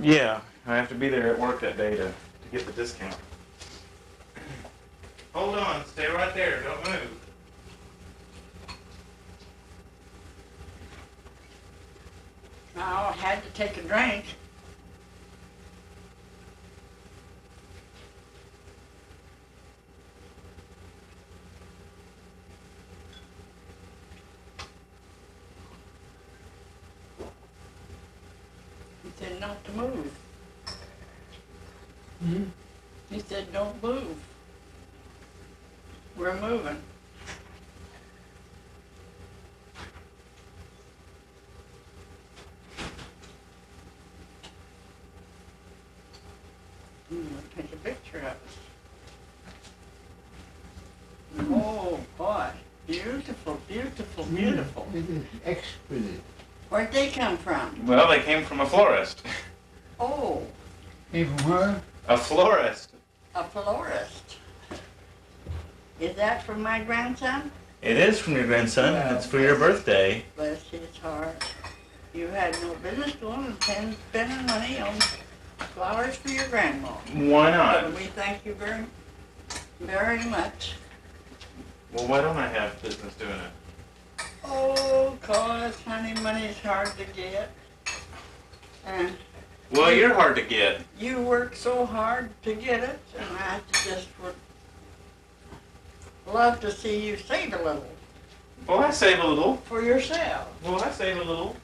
Yeah, I have to be there at work that day to get the discount. Hold on, stay right there, don't move. I had to take a drink. He said not to move. Hmm? He said don't move. We're moving. I'm gonna take a picture of it. Oh boy, beautiful, beautiful, beautiful. It is exquisite. Where'd they come from? Well, they came from a florist. Oh, Even where? A florist. a florist. Is that from my grandson? It is from your grandson, and it's for your birthday. Bless his heart. You had no business going and spending money on flowers for your grandma. Why not? And we thank you very, very much. Well, why don't I have business doing it? Oh, 'cause honey, money's hard to get. And Well, you're hard to get. you work so hard to get it, and I just would love to see you save a little Well, I save a little. for yourself. Well, I save a little.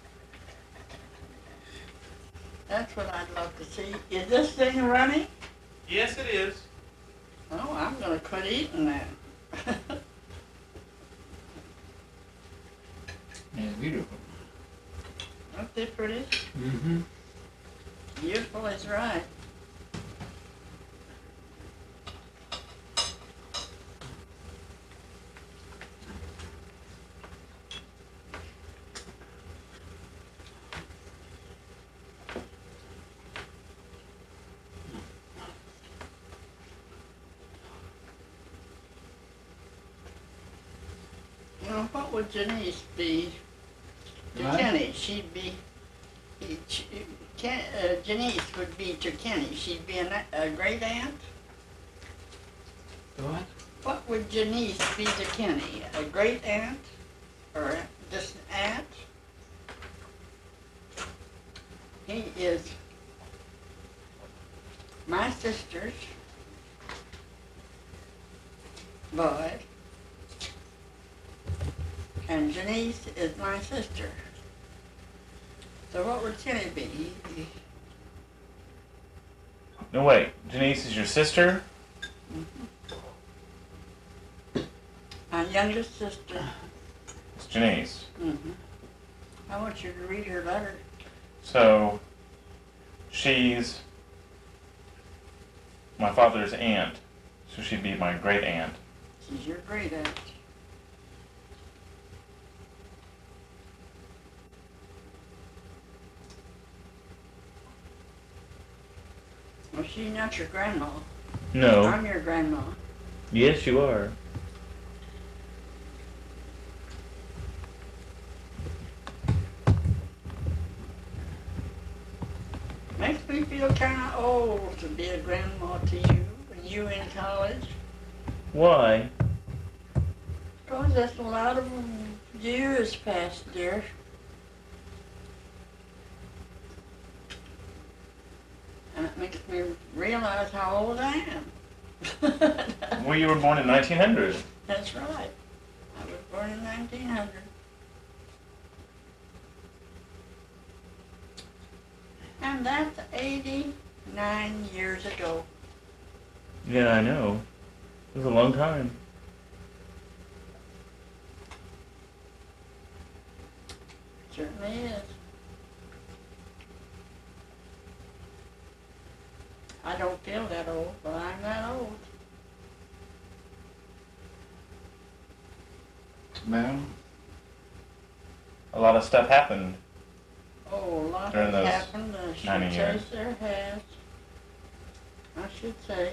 That's what I'd love to see. Is this thing running? Yes, it is. Oh, I'm gonna quit eating that. Yeah, beautiful. Aren't they pretty? Mm-hmm. Beautiful is right. Now, what would Janice be to What? Kenny? She'd be, Janice would be to Kenny. She'd be a great aunt. What? What would Janice be to Kenny? A great aunt? Or just an aunt? He is my sister's boy. And Janice is my sister. So what would Kenny be? No, wait. Janice is your sister? My youngest sister. It's Janice. I want you to read her letter. So, she's my father's aunt. So she'd be my great aunt. She's your great aunt. Well, she's not your grandma. No. I'm your grandma. Yes, you are. Makes me feel kind of old to be a grandma to you, and you in college. Why? Because that's a lot of years past, dear. And it makes me realize how old I am. Well, you were born in 1900. That's right. I was born in 1900. And that's 89 years ago. Yeah, I know. It was a long time. Certainly is. I don't feel that old, but I'm that old. Well, A lot of stuff happened. Oh, a lot During has those happened. I should 90 say years. there has. I should say.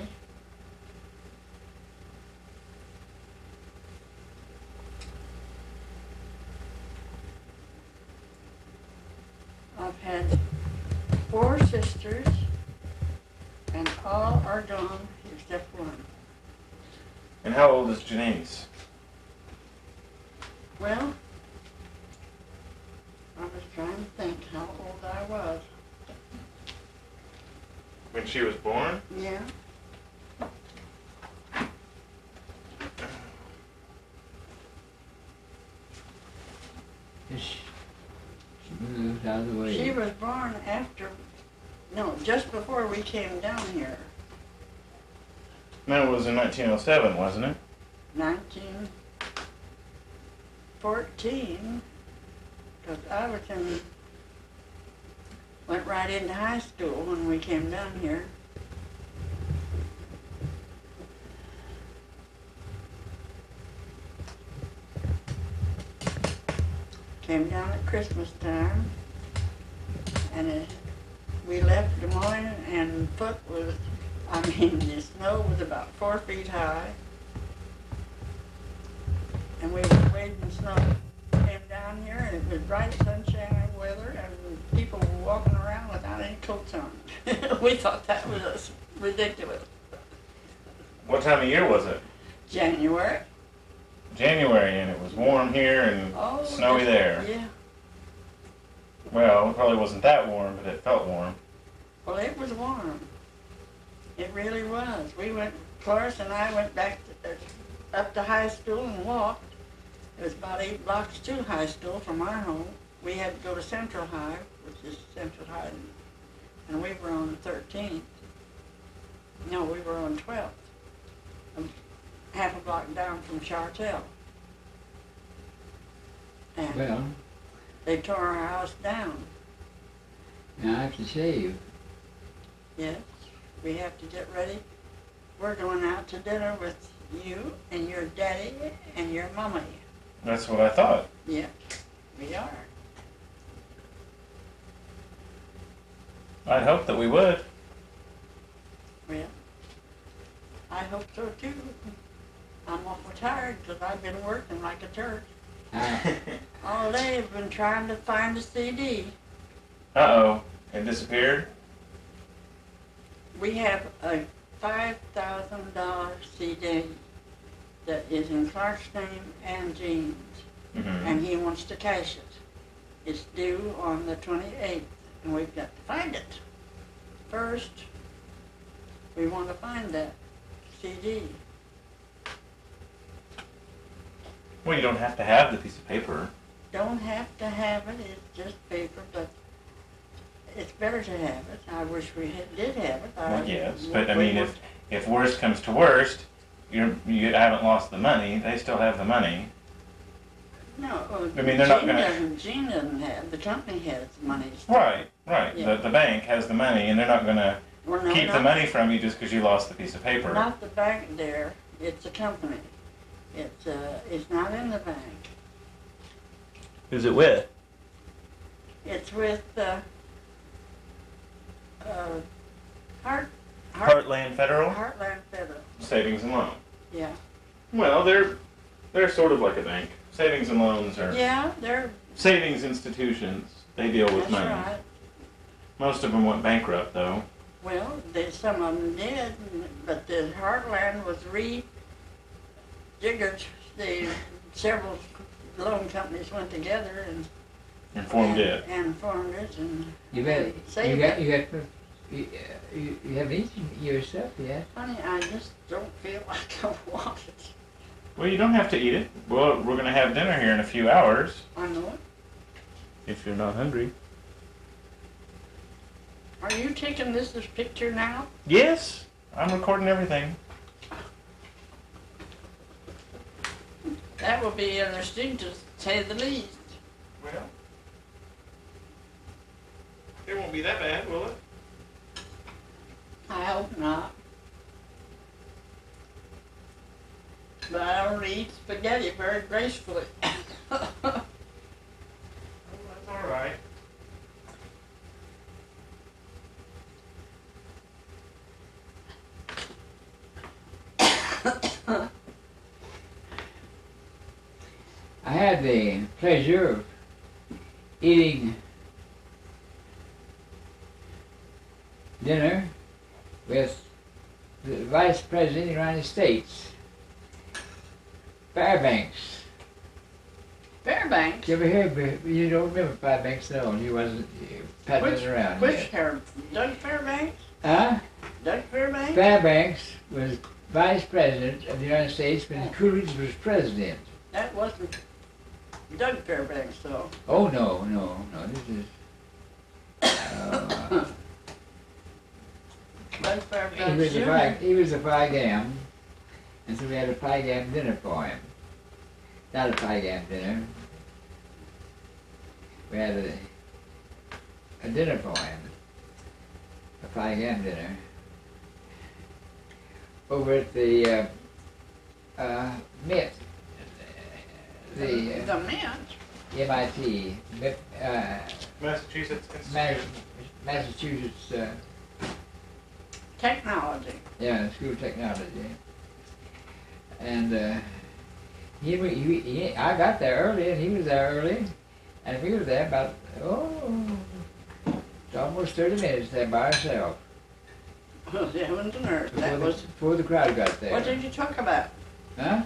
I've had 4 sisters, and all are gone except one. And how old is Janice? Well, I was trying to think how old I was. When she was born? Yeah. Just moves out of the way. She was born just before we came down here. No, it was in 1907, wasn't it? 1914, because I went right into high school when we came down here. Came down at Christmas time, and we left Des Moines, and the snow was about 4 feet high, and we were wading in snow. Came down here, and it was bright sunshine weather, and people were walking around without any coats on. We thought that was ridiculous. What time of year was it? January. January, and it was warm here and snowy there. Yeah. Well, it probably wasn't that warm, but it felt warm. Well, it was warm. It really was. Cloris and I went back up to high school and walked. It was about 8 blocks to high school from our home. We had to go to Central High, which is Central High, and we were on 13th. No, we were on 12th. Half a block down from Chartel. And Well, they tore our house down. now I have to say, Yes, we have to get ready. We're going out to dinner with you and your daddy and your mommy. That's what I thought. Yeah, we are. I'd hope that we would. Well, I hope so too. I'm awful tired because I've been working like a Turk. All day I've been trying to find a CD. Uh-oh. It disappeared? We have a $5,000 CD that is in Clark's name and Jean's, Mm-hmm. and he wants to cash it. It's due on the 28th, and we've got to find it. First, we want to find that CD. Well, you don't have to have the piece of paper. Don't have to have it, it's just paper, but it's better to have it. I wish we did have it. Well, yes, but I mean, if worst comes to worst, you haven't lost the money. They still have the money. No, I mean, they're not gonna. Jean doesn't have, the company has money. Right. Yeah. The bank has the money, and they're not gonna keep the money from you just because you lost the piece of paper. Not the bank there, it's a company. It's not in the bank. Who's it with? It's with Heartland Federal Heartland Federal. Savings and Loan. Yeah. Well, they're sort of like a bank. Savings and loans are Yeah, they're. savings institutions. They deal with That's money. right. Most of them went bankrupt, though. Well, some of them did, but the Heartland was rejiggered. Several loan companies went together and Formed it. And formed it, and you bet. saved You have eaten yourself, yeah? Honey, I just don't feel like I want it. Well, you don't have to eat it. Well, we're going to have dinner here in a few hours. I know it. If you're not hungry. Are you taking this as picture now? Yes, I'm recording everything. That will be interesting to say the least. Well, it won't be that bad, will it? I hope not. But I don't eat spaghetti very gracefully. Oh, that's all right. I had the pleasure of eating dinner with the Vice President of the United States, Fairbanks. Fairbanks? You ever hear? You don't remember Fairbanks, no? You wasn't paddling around Which yet. Doug Fairbanks? Huh? Doug Fairbanks? Fairbanks was Vice President of the United States when Coolidge was President. That wasn't Doug Fairbanks, though. Oh, no. This is... Doug Fairbanks Jr. he was a Phi Gam, and so we had a Phi Gam dinner for him. Not a Phi Gam dinner. We had a dinner for him. A Phi Gam dinner. Over at the Mint. The Mint? MIT. Massachusetts. Massachusetts. Technology. Yeah, School of Technology. And I got there early, and he was there early, and we were there about almost 30 minutes there by ourselves. Well, the heavens and earth. That was before the crowd got there. What did you talk about? Huh?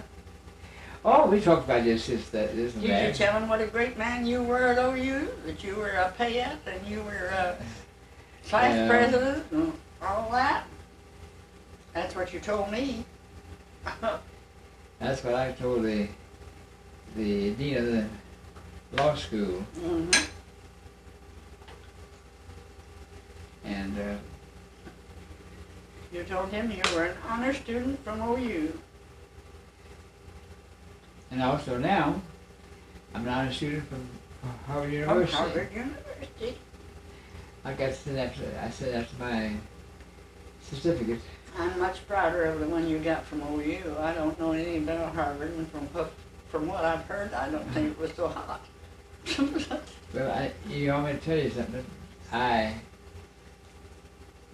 Oh, we talked about this and Did you that. tell him what a great man you were at OU? That you were a payette and you were vice president and all that? That's what you told me. That's what I told the dean of the law school. Mm-hmm. And You told him you were an honor student from OU. and also now, I'm not a student from Harvard University. From Harvard University. I got I sent after my certificate. I'm much prouder of the one you got from OU. I don't know anything about Harvard, and from what I've heard, I don't think it was so hot. Well, you want me to tell you something? I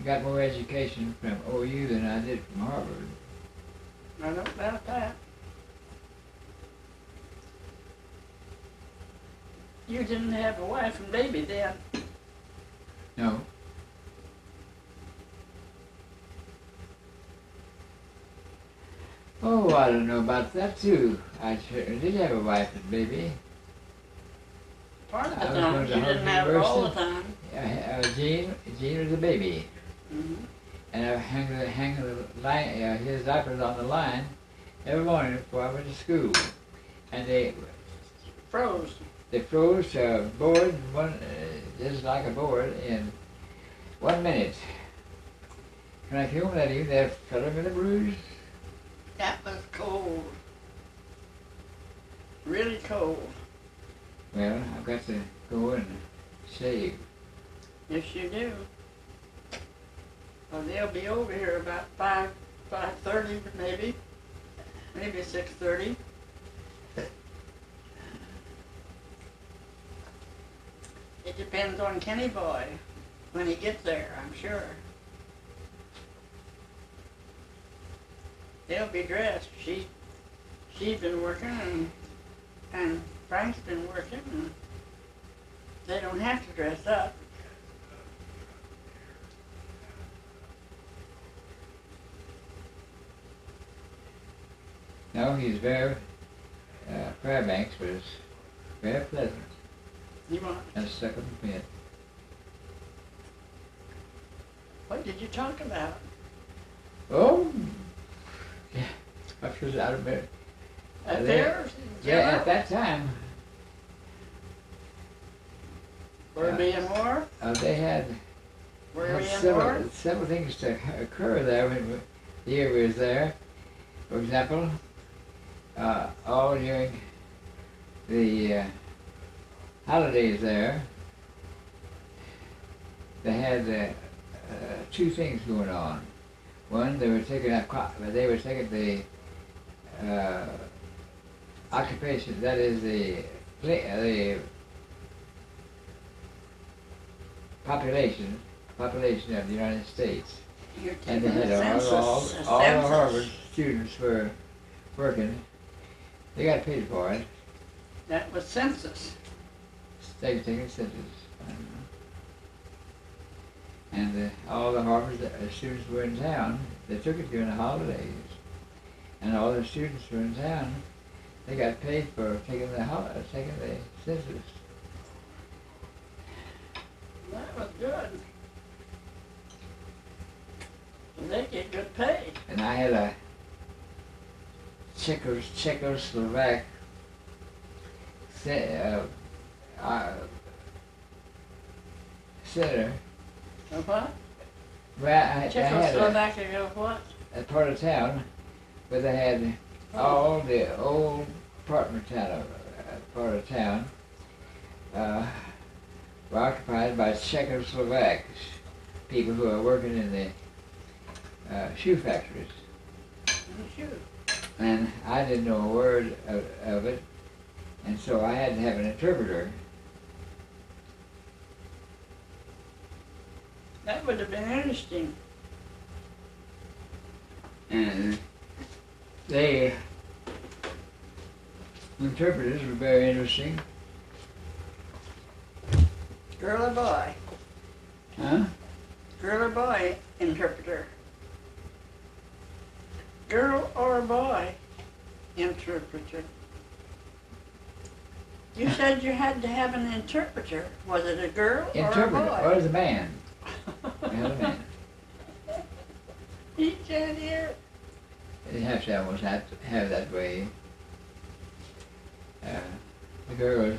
got more education from OU than I did from Harvard. I don't doubt that. You didn't have a wife and baby then. No. Oh, I don't know about that too. I certainly did have a wife and baby. Part of the I was time, going you to didn't Harvard have it all the University. time. Gene was a baby, Mm-hmm. and I hang the line, his diapers on the line every morning before I went to school, and they Froze. froze to a board, just like a board, in 1 minute. When I came home that evening, they fell him in a bruise. That was cold. Really cold. Well, I've got to go and shave. Yes, you do. Well, they'll be over here about 5:30 maybe 6:30. It depends on Kenny Boy when he gets there, I'm sure. They'll be dressed. She's been working and Frank's been working, and they don't have to dress up. No, he's very, Fairbanks was very pleasant. You want? And stuck in the bed. What did you talk about? Oh, yeah, I was out of bed. Up there? Yeah, at that time, Were we in war? they had Were we in war? several things to occur there when the year we was there. For example, all during the holidays there, they had two things going on. One, they were taking the occupation, that is the population of the United States. You're And taking they a had all census. the Harvard students were working. They got paid for it. That was census. They were taking census. And all the Harvard students were in town. They took it during the holidays. And all the students were in town. They got paid for taking the census. That was good. They get good pay. And I had a Czechoslovak senator, Of what? I had Czechoslovakia of what? a part of town where they had all the old apartment part of town were occupied by Czechoslovaks, people who are working in the shoe factories. Shoot. And I didn't know a word of it, and so I had to have an interpreter. That would have been interesting. And the interpreters were very interesting. Girl or boy? Huh? Girl or boy interpreter? Girl or boy interpreter? You said you had to have an interpreter. Was it a girl Interpreter, or a boy? or the man. We had a man. You can't hear. It has to almost have that way. The girls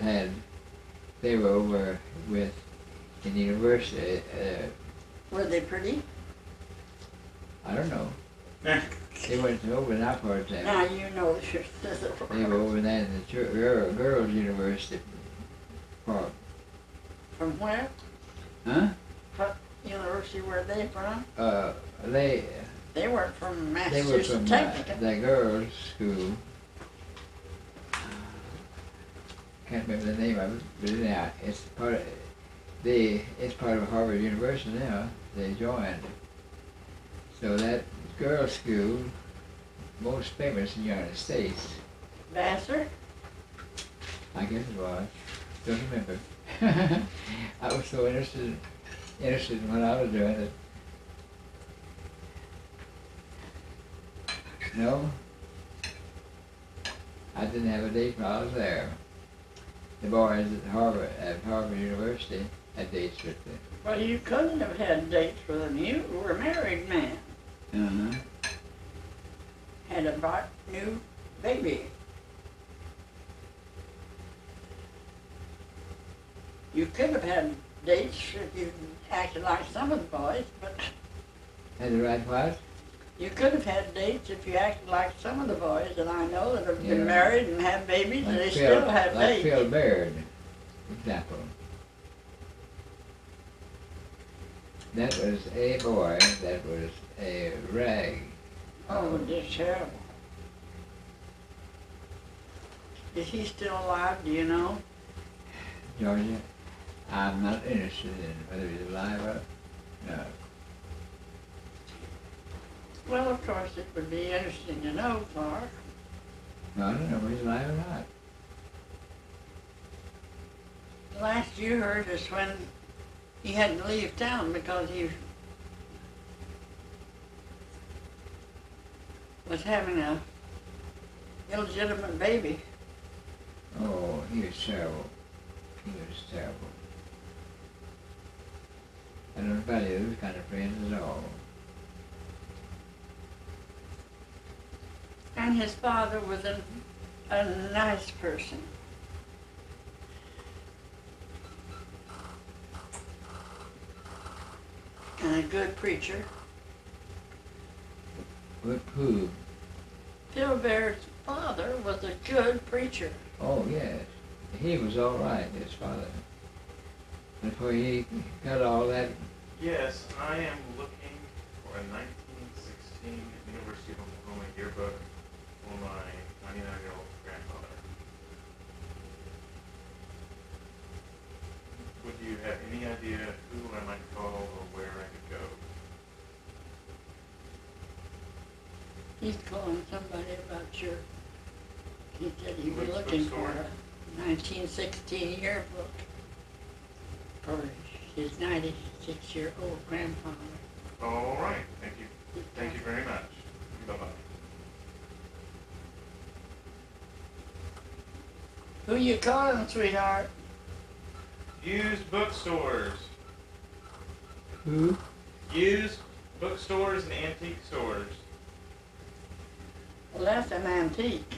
they were over in the university. Were they pretty? I don't know. They went over in our part of town. Now you know the They were over there in the girls' university part. From where? Huh? What university were they from? They weren't from were Massachusetts from Technical. the girls' school. Can't remember the name of it, but anyhow, it's part of Harvard University now. They joined. So that girls' school, most famous in the United States. Vassar? I guess it was. Don't remember. I was so interested in what I was doing that. No, I didn't have a date while I was there. The boys at Harvard University had dates with them. Well, you couldn't have had dates with them. You were a married man. Uh-huh. Had a new baby. You could have had dates if you acted like some of the boys, but Had the right what? you could have had dates if you acted like some of the boys that I know that have Yeah. been married and have babies, and they Phil- still have like dates. Phil Baird, example. That was a boy that was a rag. Oh, just terrible. Is he still alive, do you know? Georgia, I'm not interested in whether he's alive or no. Well, of course, it would be interesting to know, Clark. No, I don't know whether he's alive or not. The last you heard is when he had to leave town because he was having a illegitimate baby. Oh, he was terrible. He was terrible. I don't value those kind of friends at all. And his father was a nice person. And a good preacher. Who? Phil Baird's father was a good preacher. Oh, yes. He was all right, his father. Before he got all that. Yes, I am looking for a 1916 University of Oklahoma yearbook for my 99-year-old grandfather. Would you have any idea who I might call or where I could go? He's calling somebody about your, he said he was Which looking for bookstore? a 1916 yearbook for his 96-year-old grandfather. All right. Thank you. Thank you very much. Bye-bye. Who you calling, sweetheart? Used bookstores. Who? Used bookstores and antique stores. Well, that's an antique.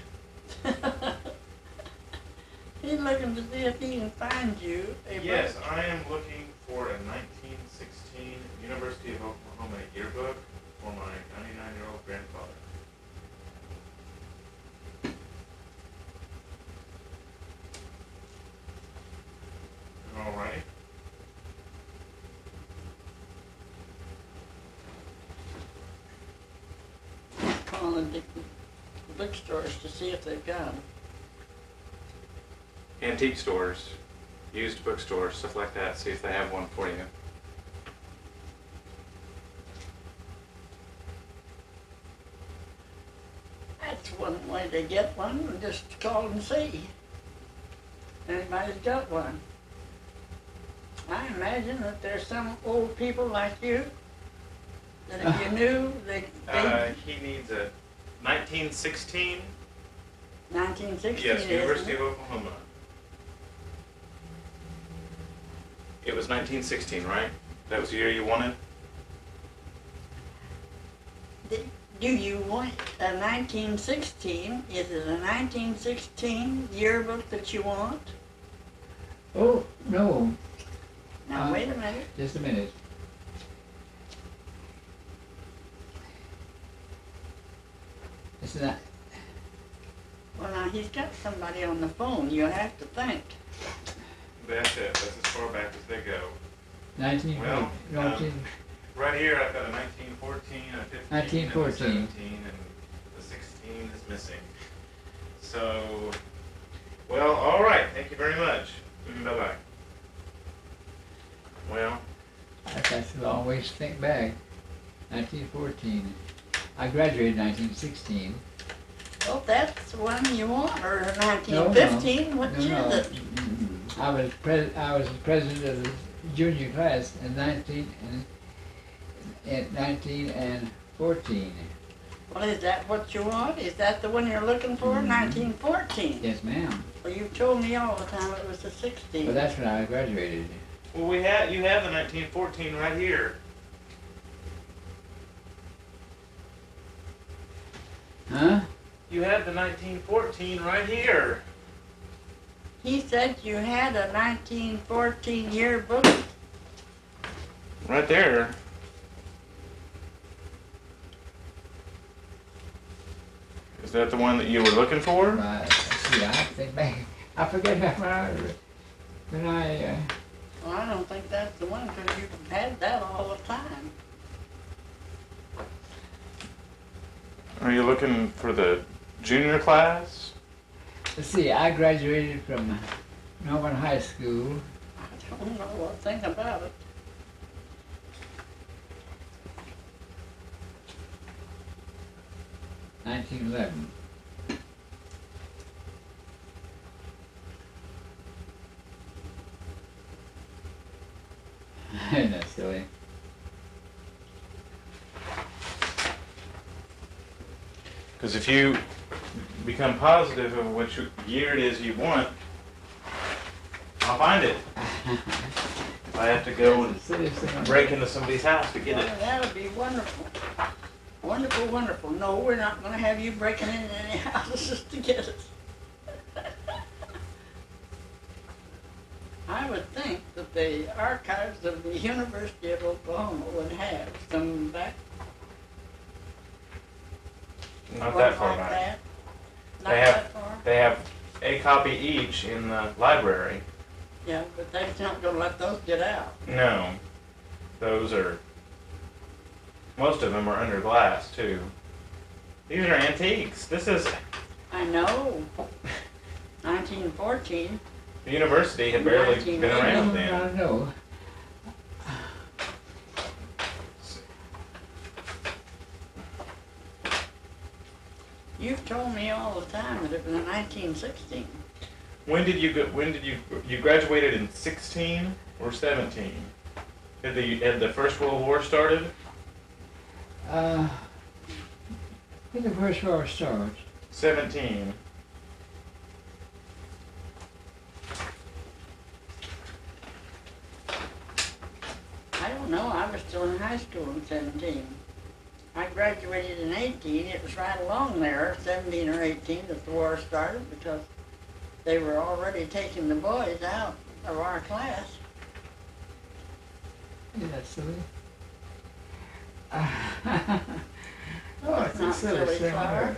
He's looking to see if he can find you a Yes, book. I am looking for a 1916 University of Oklahoma yearbook for my 99-year-old grandfather. All right. Calling the bookstores to see if they've got them. Antique stores, used bookstores, stuff like that. See if they have one for you. That's one way to get one, just call and see. Anybody's got one. I imagine that there's some old people like you that if you knew, they He needs a 1916. 1960. Yes, University of Oklahoma. It was 1916, right? That was the year you wanted? Do you want a 1916? Is it a 1916 yearbook that you want? Oh, no. Now wait a minute. Just a minute. It's not. Well, now he's got somebody on the phone. You have to think. That's it. That's as far back as they go. 19, Well, 19, Right here, I've got a 1914, a 15, 1914. and a 17, and the 16 is missing. So, well, all right. Thank you very much. Bye-bye. Well, that's a long ways to think back. 1914. I graduated in 1916. Well, that's the one you want, or No, 1915. Which no. is it? I was president of the junior class in 19 and 14. Well, is that what you want? Is that the one you're looking for? 1914. Yes, ma'am. Well, you told me all the time it was the 16. But that's when I graduated. well, you have the 1914 right here. Huh? You have the 1914 right here. He said you had a 1914 yearbook. Right there. Is that the one that you were looking for? Right. See, I have to think back. I forget when I Well, I don't think that's the one because you've had that all the time. Are you looking for the junior class? let's see, I graduated from Norman High School. I don't know what thing about it. in 1911. Isn't that silly? Because if you become positive of which year it is you want, I'll find it. If I have to go and break into somebody's house to get it. Well, that would be wonderful. Wonderful, wonderful. No, we're not going to have you breaking into any houses to get it. I would think that the archives of the University of Oklahoma would have some back. Not that far like back. that. Not They have- that far. They have a copy each in the library. Yeah, but they're not going to let those get out. No, those are, most of them are under glass too. These are antiques. This is, I know. 1914. the university had barely been around I then. don't know. You've told me all the time that it was 1916. When did you graduated in 16 or 17? Had the First World War started? When the First War started, 17. I don't know, I was still in high school in 17. I graduated in 18, it was right along there, 17 or 18, that the war started, because they were already taking the boys out of our class. isn't that silly? Oh, it's not silly, same Clara. here.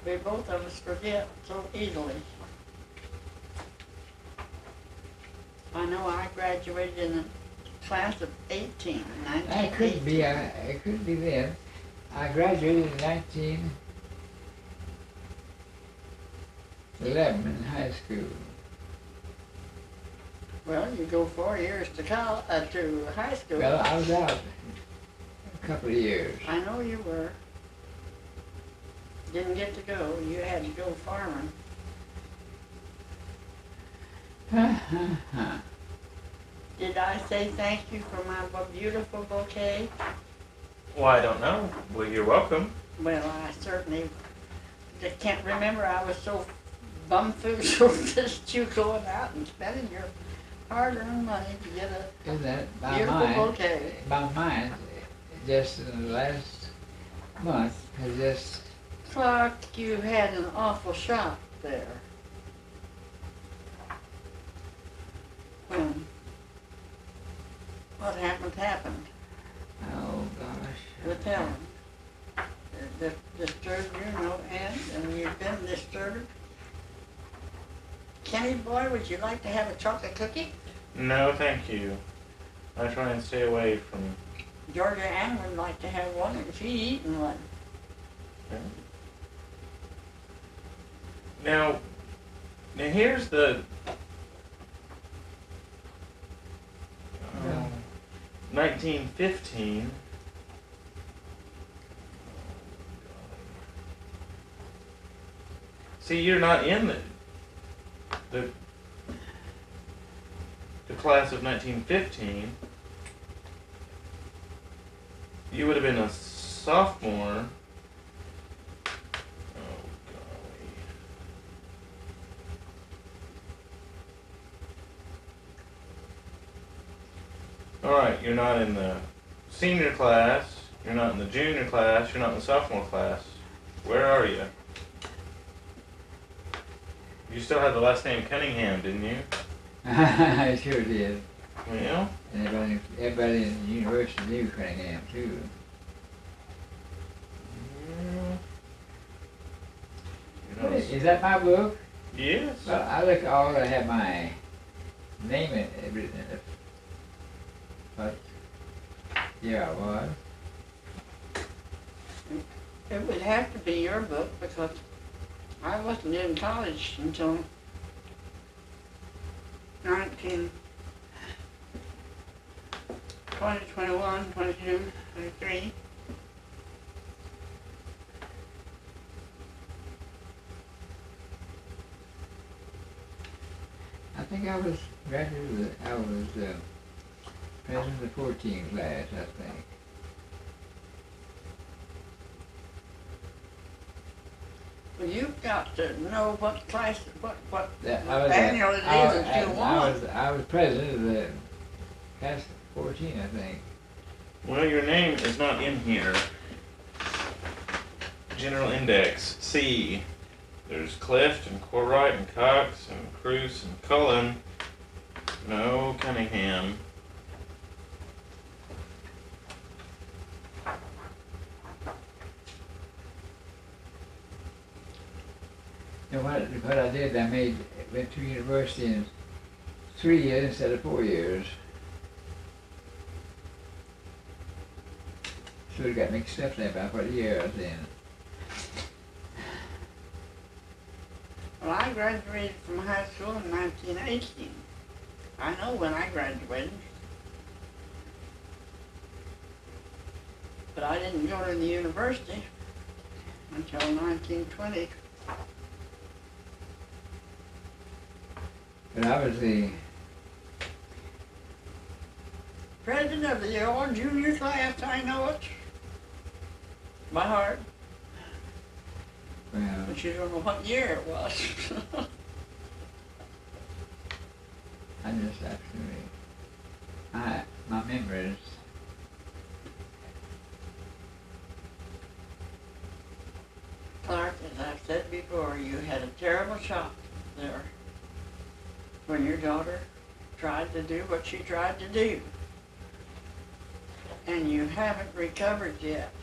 We both of us forget so easily. I know I graduated in the class of 18, I 1918. couldn't be. I couldn't be then. I graduated in 1911 in high school. Well, you go 4 years to high school. Well, I was out a couple of years. I know you were. Didn't get to go. You had to go farming. Did I say thank you for my beautiful bouquet? Well, I don't know. Well, you're welcome. Well, I certainly just can't remember. I was so bumfoozled just you going out and spending your hard-earned money to get a Isn't that my beautiful mind? bouquet. My mind, just in the last month, has just. Clark, you had an awful shop there. When? What happened? Oh gosh. With Helen. It disturbed you, no end, and you've been disturbed. Kenny boy, would you like to have a chocolate cookie? No, thank you. I try and stay away from... Georgia Ann would like to have one if she'd eaten one. Okay. Now here's the... 1915. See, you're not in the class of 1915. You would have been a sophomore. Oh, golly. All right, you're not in the senior class, you're not in the junior class, you're not in the sophomore class. Where are you? You still had the last name Cunningham, didn't you? I sure did. Well, And everybody in the university knew Cunningham too. you know, Is that my book? yes. Well, I look all I have my name written in it. But yeah, I was. It would have to be your book because I wasn't in college until 19, 20, 21, 22, 23. I think I was graduated. I was president of the 14 class, I think. Well, you've got to know what class, what That, I was, annual it is that you want. I was president of the class 14, I think. Well, your name is not in here. General Index, C. There's Clift and Corwright and Cox and Cruz and Cullen. No Cunningham. And what I did, went to university in 3 years instead of 4 years. So it got mixed up there about what year I was in. Well, I graduated from high school in 1918. I know when I graduated. But I didn't go to the university until 1920. But I was the president of the all junior class, I know it. By heart. Well, But you don't know what year it was. I just absolutely, my memories. Clark, as I've said before, you had a terrible shock there when your daughter tried to do what she tried to do. And you haven't recovered yet.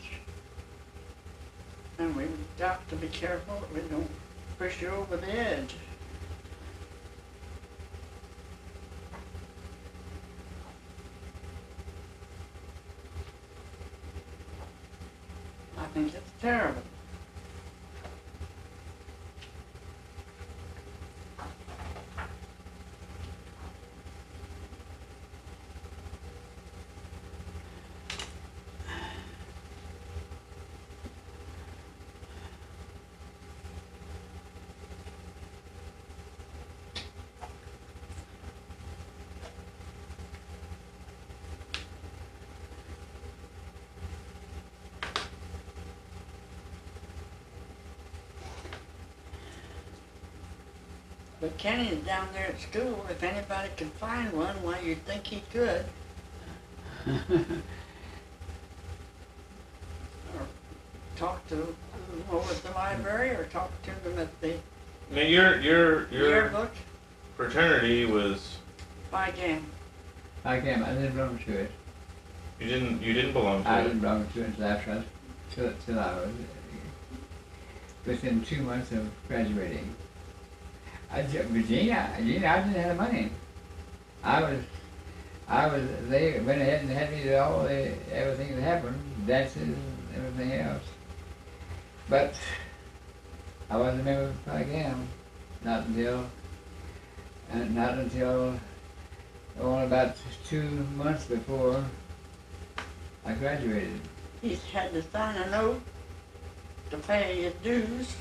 And we've got to be careful that we don't push you over the edge. I think it's terrible. But Kenny's down there at school. If anybody could find one, why you'd think he could. Or talk to them over at the library, or talk to them at the Now your yearbook. fraternity was, By game. I didn't belong to it. you didn't belong to I it. didn't belong to it until after till I was within 2 months of graduating. Virginia, I didn't have the money. They went ahead and had me do everything that happened, dances and everything else. But I wasn't a member of Phi Gam, not until only about 2 months before I graduated. He's had to sign a note to pay his dues.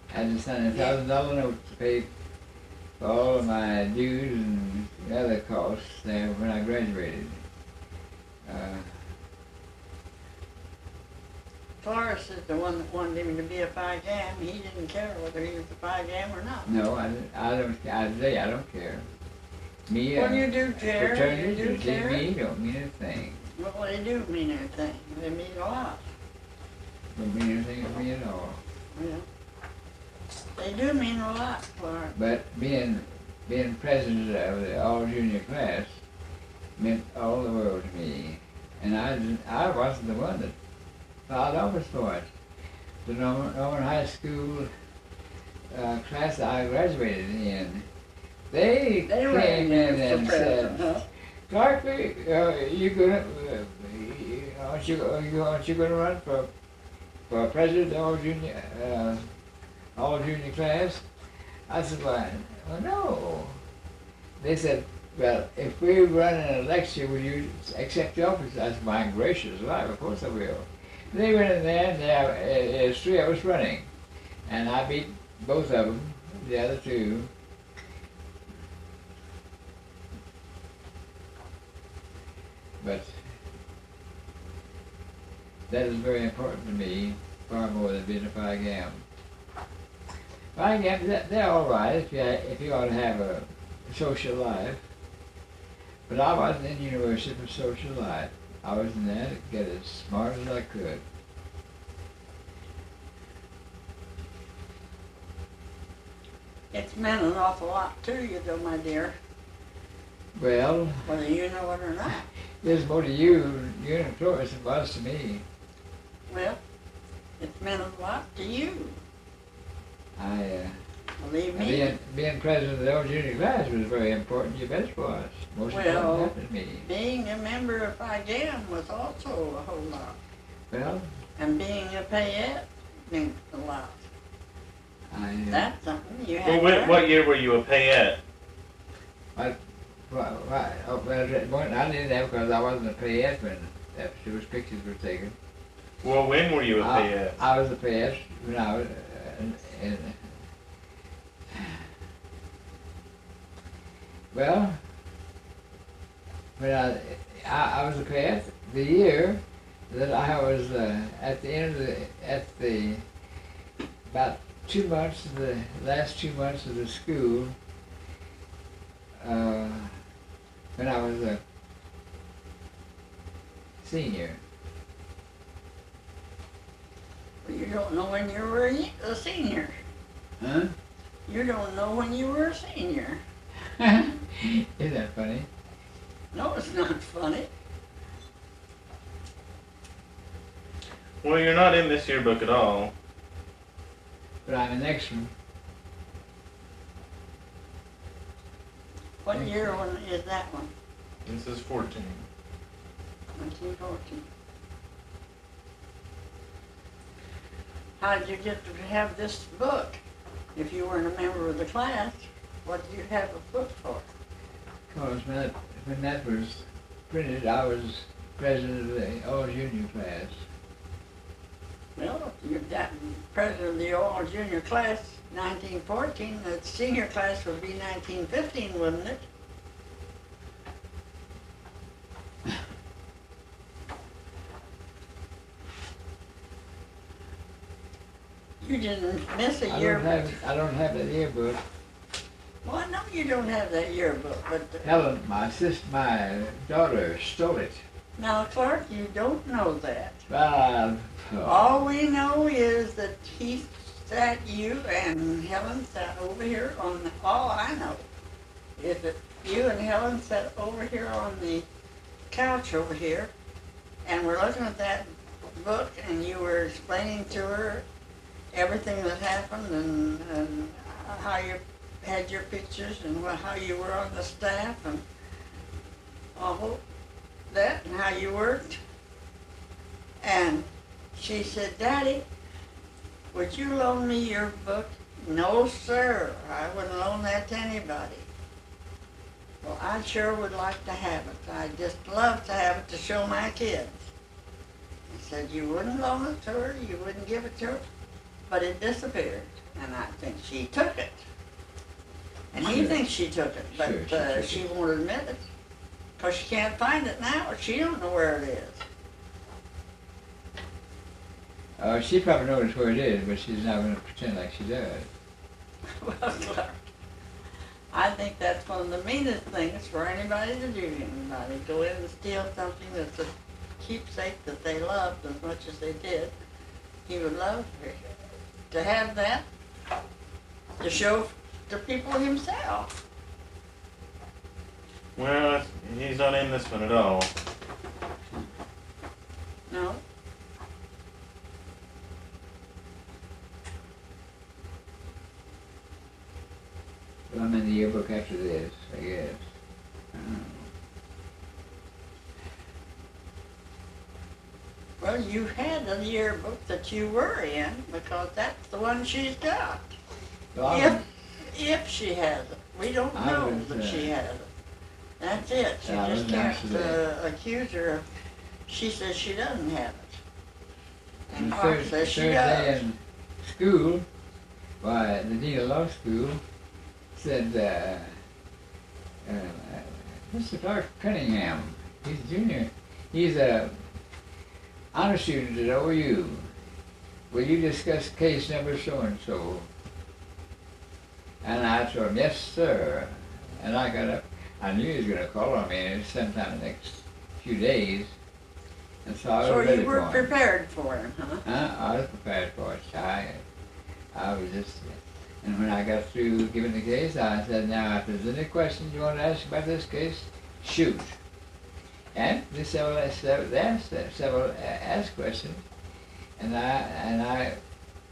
I had to sign a $1,000 note to pay for all of my dues and other costs there when I graduated. Forrest is the one that wanted him to be a Phi Gam. He didn't care whether he was a Phi Gam or not. No, I don't care. Me, Well, you do care. fraternities You do to care. me don't mean a thing. Well, they do mean anything. They mean a lot. Don't mean anything to me at all. Yeah. They do mean a lot, Clark. But being president of the all junior class meant all the world to me. And I wasn't the one that filed office for it. The Norman High School class that I graduated in, they came in and said, huh? Clark, aren't you going to run for president of all junior class? I said, well, no. They said, well, if we run an election, will you accept the office? I said, my gracious life, of course I will. They went in there, and there's 3 of us running. And I beat both of them, the other 2. But that is very important to me, far more than being a Phi Gam. Phi Gam, they're all right if you ought to have a social life. But I wasn't in university for social life. I was in there to get as smart as I could. It's meant an awful lot to you, though, my dear, Well, whether you know it or not. it's more to you and Florence than it was to me. Well, it's meant a lot to you. Believe me. Being president of the old junior class was very important. You bet it was. Most important happened to me. Being a member of Phi Gam was also a whole lot. Well, And being a payette meant a lot. That's something you had Well, to what year were you a payette? I didn't have because I wasn't a payette when those pictures were taken. Well, when were you a payette? I was a payette when I was well, when I was a class the year that I was at the end of about 2 months, the last 2 months of the school, when I was a senior. Well, you don't know when you were a senior. Huh? You don't know when you were a senior. Isn't that funny? No, it's not funny. Well, you're not in this yearbook at all. But I'm the next one. What year one is that one? This is 14. 1914. How did you get to have this book? If you weren't a member of the class, what did you have a book for? Because when that was printed, I was president of the all junior class. Well, you're that president of the all junior class, 1914. The senior class would be 1915, wouldn't it? You didn't miss a yearbook. I don't have that yearbook. Well, I know you don't have that yearbook, but Helen, my daughter stole it. now, Clark, you don't know that. Well, All we know is that he sat, you and Helen sat over here on the, all I know is that you and Helen sat over here on the couch over here and we're looking at that book and you were explaining to her everything that happened and how you had your pictures and how you were on the staff and all that and how you worked. And she said, Daddy, would you loan me your book? No, sir. I wouldn't loan that to anybody. Well, I sure would like to have it. I'd just love to have it to show my kids. He said, you wouldn't loan it to her, you wouldn't give it to her, but it disappeared. And I think she took it. And he thinks she took it, but she won't admit it. Because she can't find it now. She don't know where it is. she probably knows where it is, but she's not going to pretend like she does. Well, Clark, I think that's one of the meanest things for anybody to do to anybody. Go in and steal something that's a keepsake that they loved as much as they did. He would love to have that to show to people himself. Well, he's not in this one at all. No? Well, I'm in the yearbook after this, I guess. Well, you had a yearbook that you were in because that's the one she's got. Well, If she has it. We don't know that she has it. That's it. You just can't accuse her of, she says she doesn't have it. And Clark says she third does. day in school, why, the dean of law school said, Mr. Clark Cunningham, he's a junior, he's a honor student at OU. Will you discuss case number so-and-so? And I told him, yes, sir. And I got up. I knew he was going to call on me sometime in the next few days. And so I was ready for him. So you were prepared for him, huh? I was prepared for it. I was just, and when I got through giving the case, I said, now, if there's any questions you want to ask about this case, shoot. And they several asked questions, and I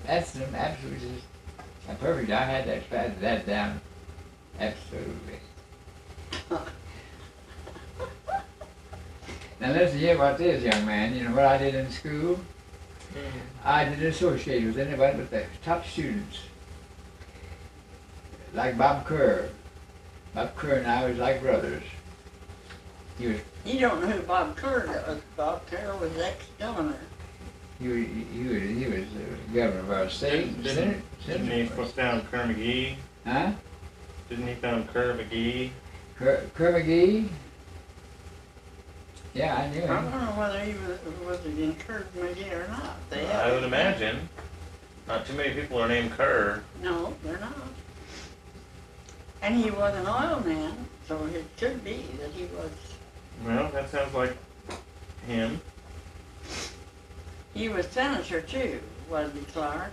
answered them absolutely perfect. I had that down absolutely. Now listen here about this, young man. You know what I did in school? I didn't associate with anybody but the top students. Like Bob Kerr. Bob Kerr and I was like brothers. You don't know who Bob Kerr was. Bob Kerr was ex-governor. He was governor of our state. Didn't he found Kerr McGee? Huh? Didn't he found Kerr McGee? Kerr McGee? Yeah, I knew I him. don't know whether he was in Kerr McGee or not. I would imagine. Not too many people are named Kerr. No, they're not. And he was an oil man, so it could be that he was. Well, that sounds like him. He was senator too, was he, Clark?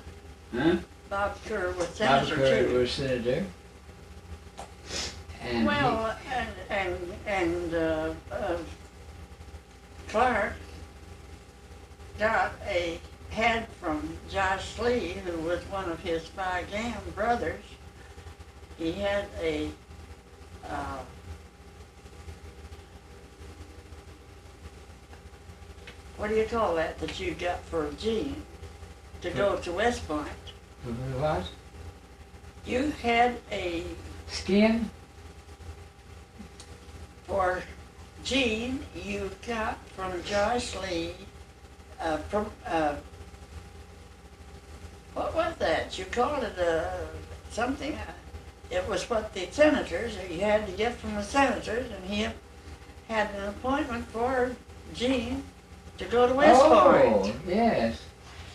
Huh? Bob Kerr was Bob senator Kerr too. was senator. And Well, Clark got a head from Josh Lee, who was one of his Spy Gam brothers. He had a what do you call that you got for Gene to go to West Point? what? You had a Skin? for Gene, you got from Josh Lee, what was that? You called it something. It was what the senators, you had to get from the senators, and he had an appointment for Gene to go to West Point. Oh, yes.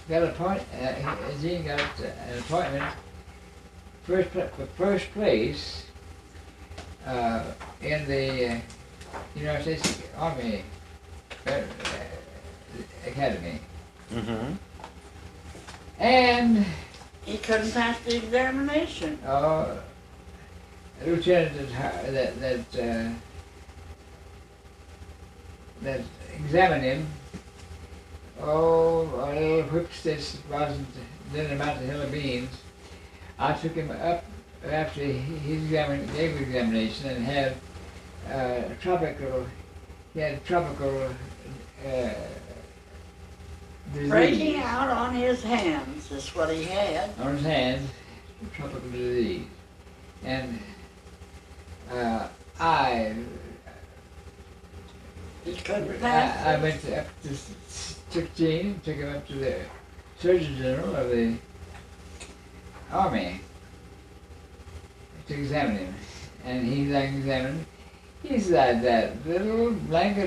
Got a point. Gene got an appointment. First place in the United States Army Academy. Mm-hmm. And He couldn't pass the examination. a lieutenant that examined him, a little whipstitch didn't amount to hill of beans. I took him up after he gave the examination and had tropical disease. Breaking out on his hands is what he had. On his hands, tropical disease. And He couldn't pass I it. went up took Gene, took him up to the Surgeon General of the Army to examine him. And he examined. He said that little blank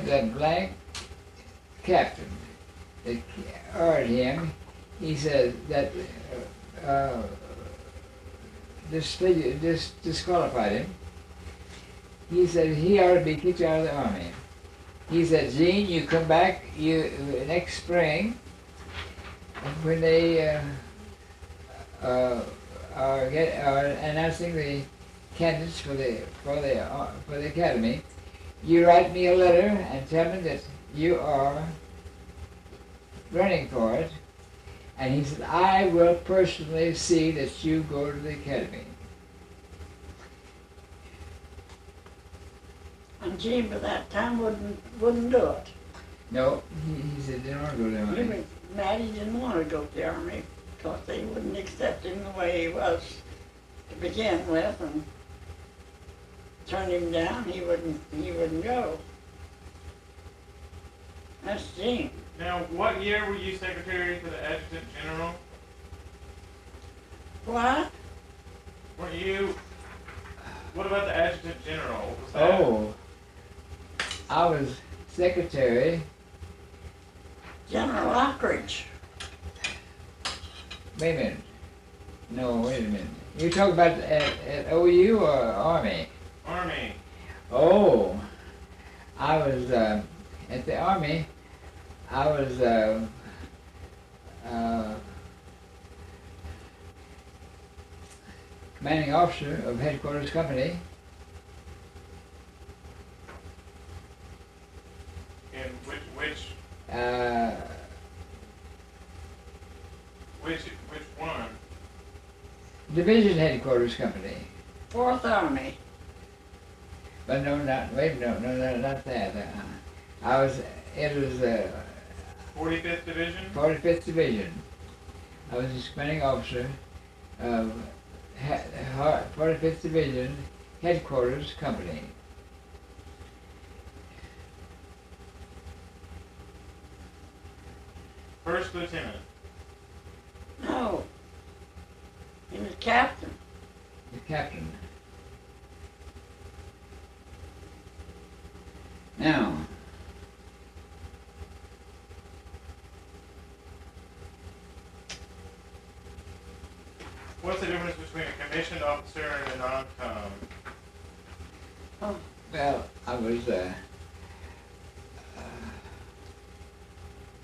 captain that ordered him, he said that disqualified him. He said he ought to be kicked out of the Army. He said, Gene, you come back next spring when they are announcing the candidates for the academy. You write me a letter and tell me that you are running for it. And he said, I will personally see that you go to the academy. And Gene by that time wouldn't do it. No, he said, didn't want to go to the He army. was mad he didn't want to go to the Army because they wouldn't accept him the way he was to begin with, and turned him down. He wouldn't go. That's Gene. Now, what year were you secretary to the adjutant general? What? Weren't you? What about the adjutant general? What was that? Oh, I was secretary. General Lockridge. Wait a minute. No, wait a minute. You talk about at OU or Army? Army. Oh, I was at the Army. I was commanding officer of headquarters company. And which one? Division headquarters company. 4th Army. But no, not that. It was 45th Division? 45th Division. I was the commanding officer of 45th Division headquarters company. First lieutenant. No. He was captain. The captain. Now, What's the difference between a commissioned officer and a non-com? Oh, Well, I was,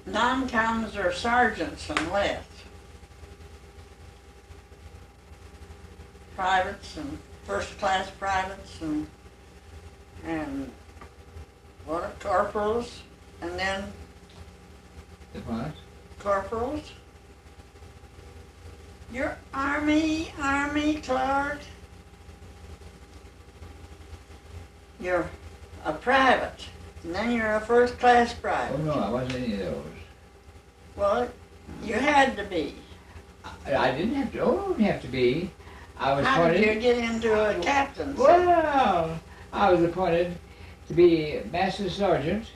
non-coms are sergeants and less. Privates and first-class privates and what are corporals, and then the what? corporals. You're Army, Clark. You're a private, and then you're a first-class private. Oh, no, I wasn't any of those. Well, you had to be. I didn't have to, I didn't have to be. I was How appointed. did you get into a captaincy? Well, I was appointed to be Master Sergeant.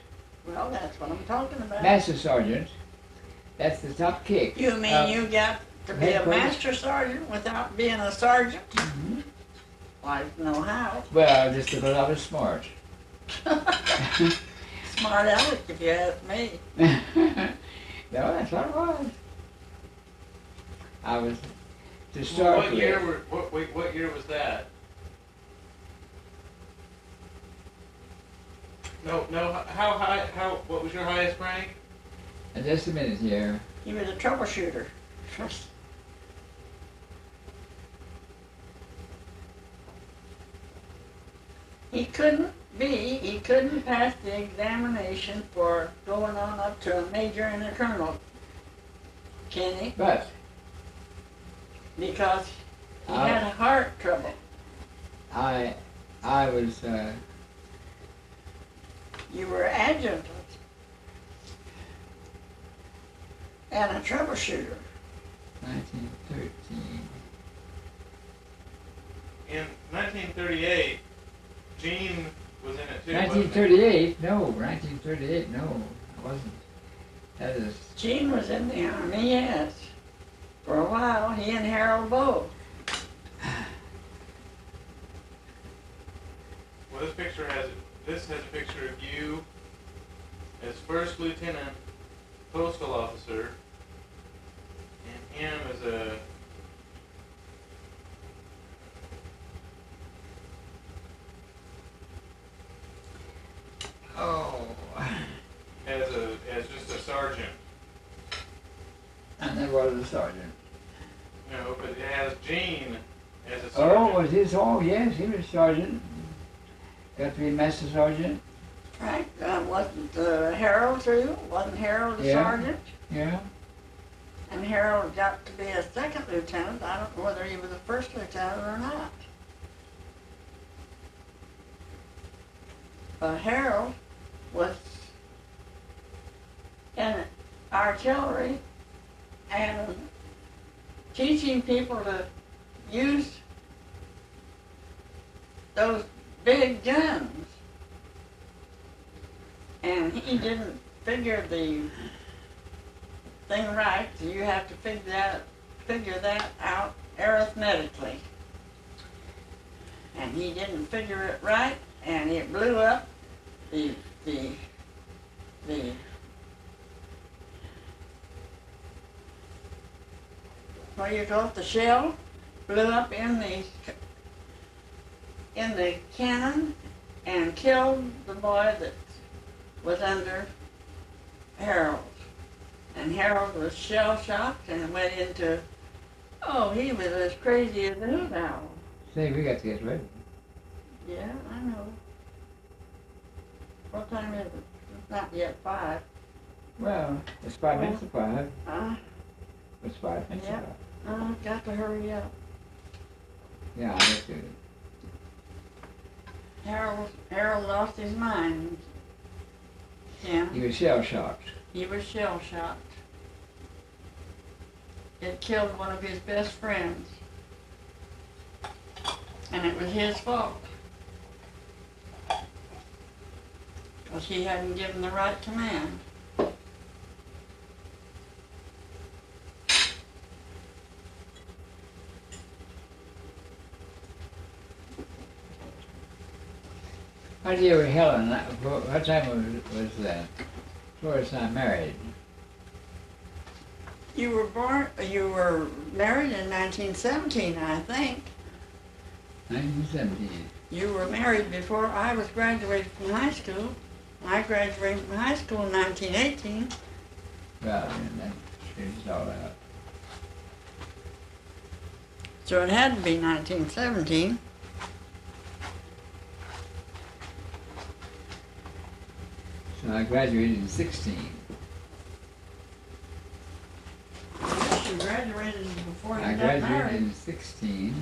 Well, that's what I'm talking about. Master Sergeant. That's the top kick. You mean you got to be a headquarters. master sergeant without being a sergeant? Mhm. Well, I don't know how. Well, just because I was smart. Smart aleck, if you ask me. No, that's what it was. I was to start What with. year what year was that? No, what was your highest rank? Just a minute here. He was a troubleshooter. He couldn't pass the examination for going on up to a major and a colonel, Kenny, But because he had a heart trouble. I was You were adjutant and a troubleshooter. 1913. In 1938, Gene was in it too. 1938? No, 1938. No, I wasn't. That is. Gene was in the Army, yes. For a while, he and Harold both. Well, this has a picture of you as first lieutenant, postal officer, and him as a Oh. as just a sergeant. And there was a sergeant. No, but it has Gene as a Oh, sergeant. was his? Oh, yes, he was sergeant. Got to be master sergeant. Right? Wasn't Harold too? Wasn't Harold a Yeah. sergeant? Yeah. And Harold got to be a second lieutenant. I don't know whether he was a first lieutenant or not. Harold was in artillery and teaching people to use those big guns. And he didn't figure the thing right, so you have to figure that out arithmetically. And he didn't figure it right, and it blew up the what do you call it, the shell blew up in the cannon and killed the boy that was under Harold. And Harold was shell-shocked and went into, he was as crazy as a hoot owl. Say, we got to get ready. Yeah, I know. What time is it? It's not yet 5. Well, it's 5 minutes to 5. It's 5 minutes Yeah. to 5. Got to hurry up. Yeah, that's good. Harold lost his mind. Yeah, He was shell-shocked. he was shell-shocked. It killed one of his best friends. And it was his fault. Because he hadn't given the right command. How did you ever Helen? What time was that? Towards I married. You were married in 1917, I think. 1917. You were married before I was graduated from high school. I graduated from high school in 1918. Well, and that straightens all out. So it had to be 1917. So I graduated in 16. You graduated before you I got graduated married. in 16.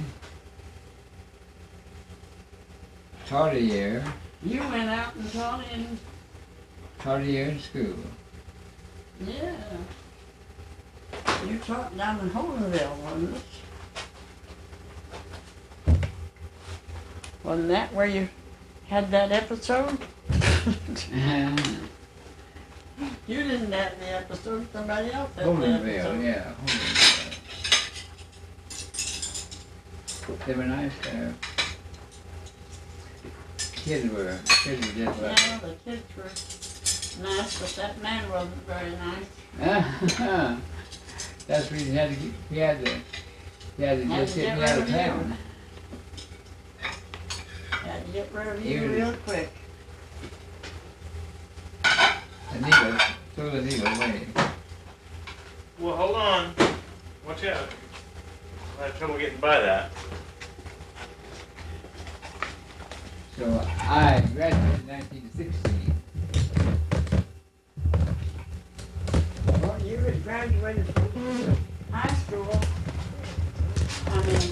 Taught a year. You went out and taught in, Taught a year in school. yeah. You taught down in Holdenville, wasn't it? Wasn't that where you had that episode? You didn't have the episode, somebody else had the Holdenville, episode. yeah, Holdenville. They were nice there. Kids were just like. Yeah, the kids were nice, but that man wasn't very nice. That's the reason he had to just get me out of town. Had to get rid of you You- real quick. The needle, threw the needle away. Well, hold on. Watch out. I had trouble getting by that. So I graduated in 1916. Well, you had graduated from high school. I mean,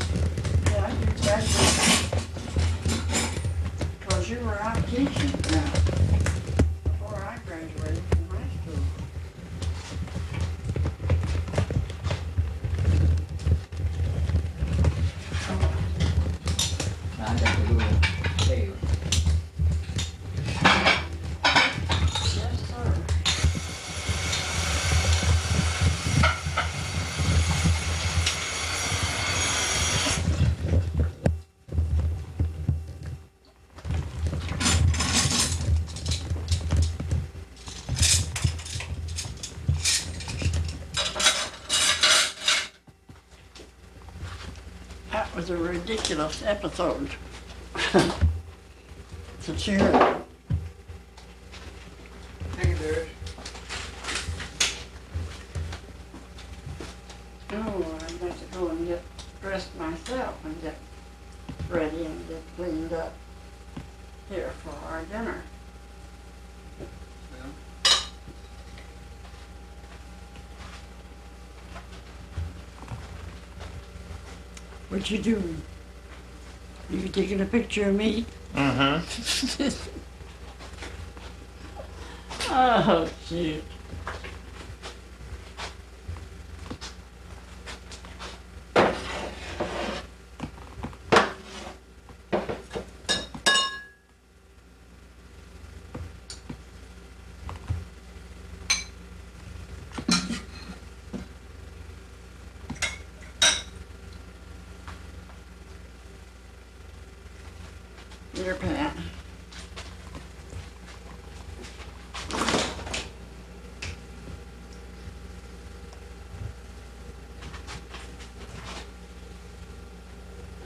yeah, you graduated. Because you were out teaching before I graduated from high school. I got the little tail. Yes, sir. That was a ridiculous episode. To cheer. Thank you, Derek. Oh, I've got to go and get dressed myself and get ready and get cleaned up here for our dinner. What you doing? You taking a picture of me? Mm-hmm. Oh, shoot. Your Pat.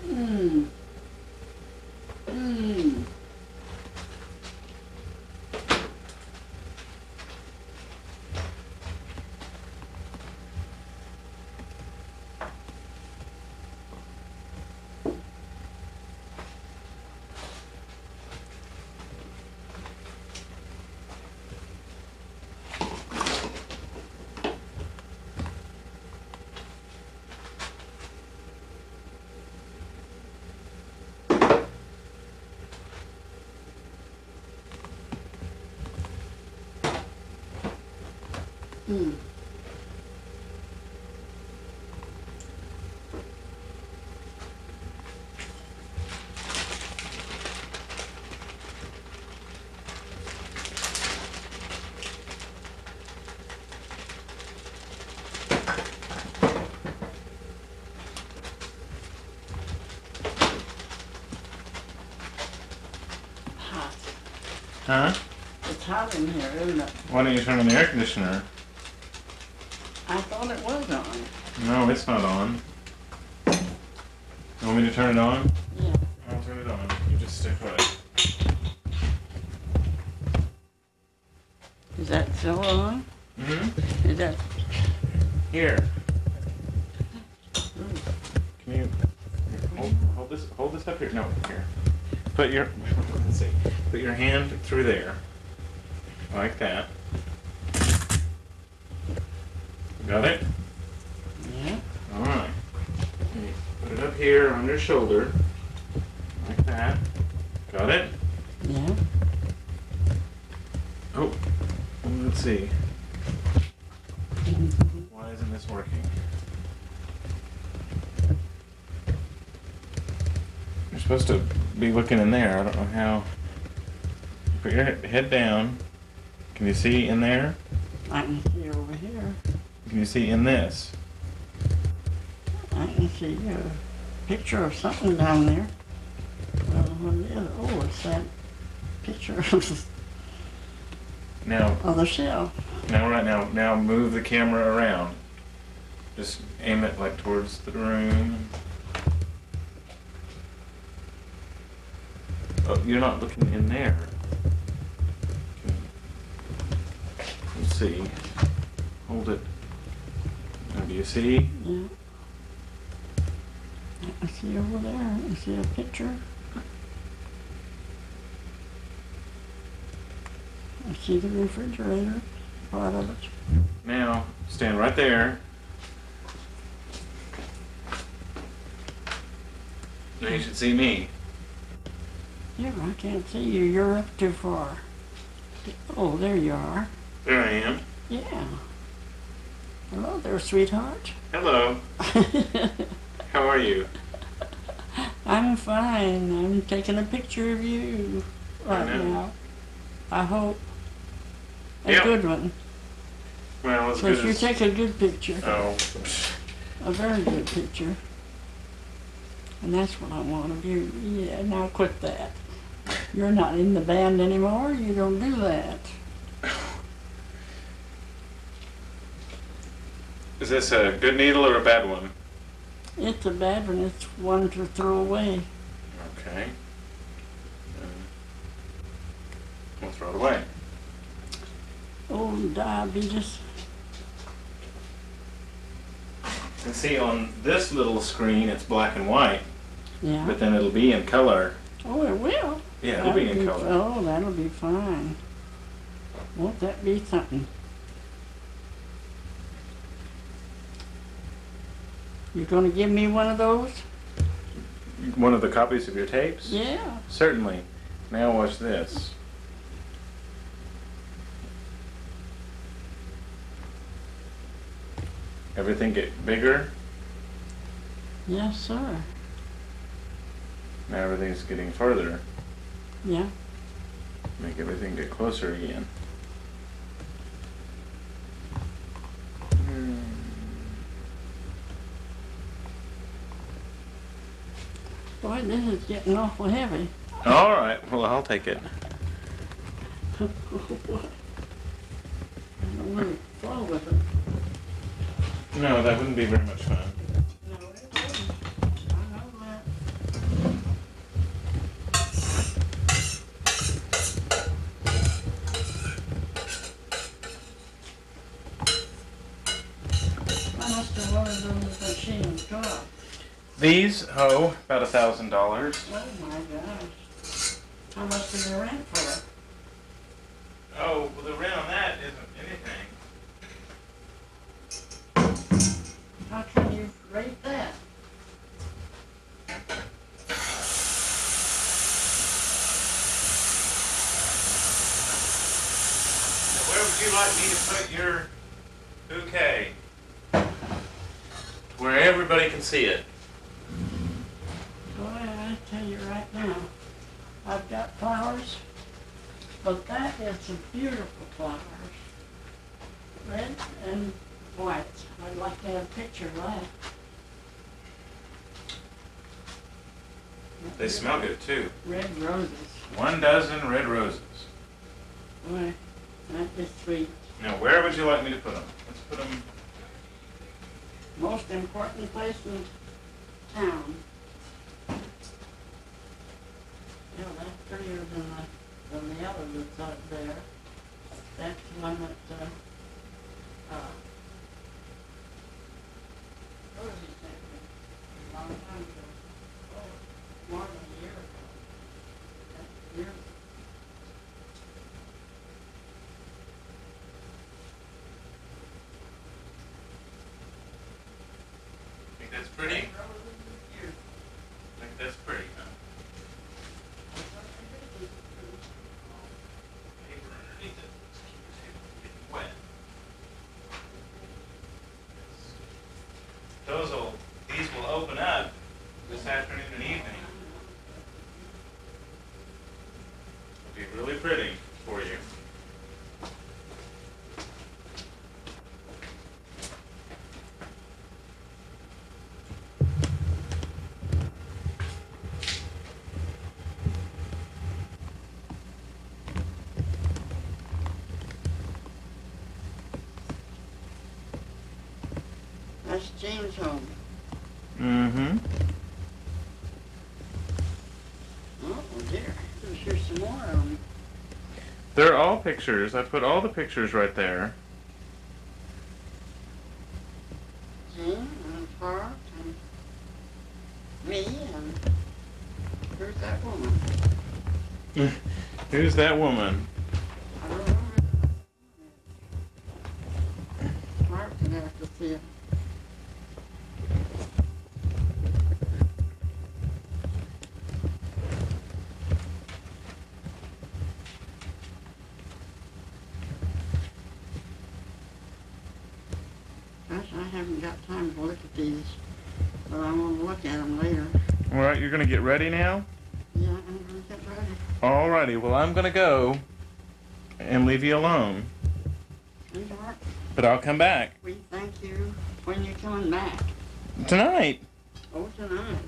Mmm. Mmm. Mm. Hot. Huh? It's hot in here, isn't it? Why don't you turn on the air conditioner? I thought it was on. No, it's not on. You want me to turn it on? Yeah. I'll turn it on. You just stick with it. Is that still on? Mm-hmm. Is that... Here. Can you hold this up here? No, here. Put your let's see. Put your hand through there. Like that. Got it? Yeah. Alright. Put it up here on your shoulder. Like that. Got it? Yeah. Oh. Let's see. Why isn't this working? You're supposed to be looking in there. I don't know how. Put your head down. Can you see in there? I can see over here. Can you see in this? I can see a picture of something down there. I don't know what it is. Oh, it's that picture of Now, the shelf. now move the camera around. Just aim it like towards the room. Oh, you're not looking in there. Let's see. Hold it. Now, do you see? Yeah. I see over there. I see a picture. I see the refrigerator, part of it. Now, stand right there. Now you should see me. Yeah, I can't see you. You're up too far. Oh, there you are. There I am. Yeah. Hello there, sweetheart. Hello. How are you? I'm fine. I'm taking a picture of you right now. I hope. A Yep. good one. Well, as Because good you as... take a good picture. Oh. A very good picture. And that's what I want of you. Yeah, now quit that. You're not in the band anymore. You don't do that. Is this a good needle or a bad one? It's a bad one. It's one to throw away. Okay. We'll throw it away. Oh, diabetes. And see, on this little screen, it's black and white, Yeah. but then it'll be in color. Oh, it will. Yeah, it'll be in color. Oh, that'll be fine. Won't that be something? You gonna give me one of those? One of the copies of your tapes? Yeah. Certainly. Now watch this. Everything get bigger. Yes, sir. Now everything's getting further. Yeah. Make everything get closer again. Boy, this is getting awful heavy. All right. Well, I'll take it. Oh, boy. I don't want to fall with it. No, that wouldn't be very much fun. No, it wouldn't. I know that. How much do one of those machines cost? These, oh, about $1,000. Oh my gosh. How much do they rent for it? Oh, well, the rent on that isn't anything. How can you rate that? Where would you like me to put your bouquet? Where everybody can see it. Boy, I tell you right now, I've got flowers, but that is some beautiful flowers. Red and white. I'd like to have a picture of that. They smell good too. Red roses. 1 dozen red roses. Boy, that is sweet. Now, where would you like me to put them? Let's put them Most important place in town. Yeah, that's prettier than the other that's out there. That's the one that, what was he saying? A long time ago. Oh, more than a year ago. That's years. Think that's pretty? Think that's pretty, huh? Paper underneath it. Getting wet. These will open up this afternoon and evening. It'll be really pretty for you. That's James' home. Mm-hmm. Oh dear, there's here some more of them. They're all pictures. I put all the pictures right there. Jane and Park and me and who's that woman? Who's that woman? I don't know. Park would have to see it. Gosh, I haven't got time to look at these, but I'm gonna look at them later. All right, you're gonna get ready now? Yeah, I'm gonna get ready. Alrighty, well I'm gonna go and leave you alone, Sweetheart, but I'll come back we thank you when you're coming back. tonight. Oh, tonight.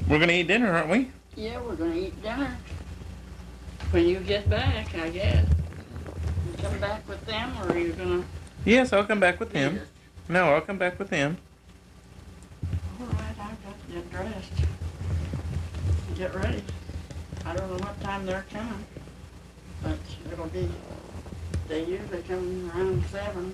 We're gonna eat dinner, aren't we? Yeah, we're gonna eat dinner. When you get back, I guess. You come back with them, or are you gonna... Yes, I'll come back with him. Yes. No, I'll come back with him. All right, I've got to get dressed. Get ready. I don't know what time they're coming, but it'll be, they usually come around 6:37.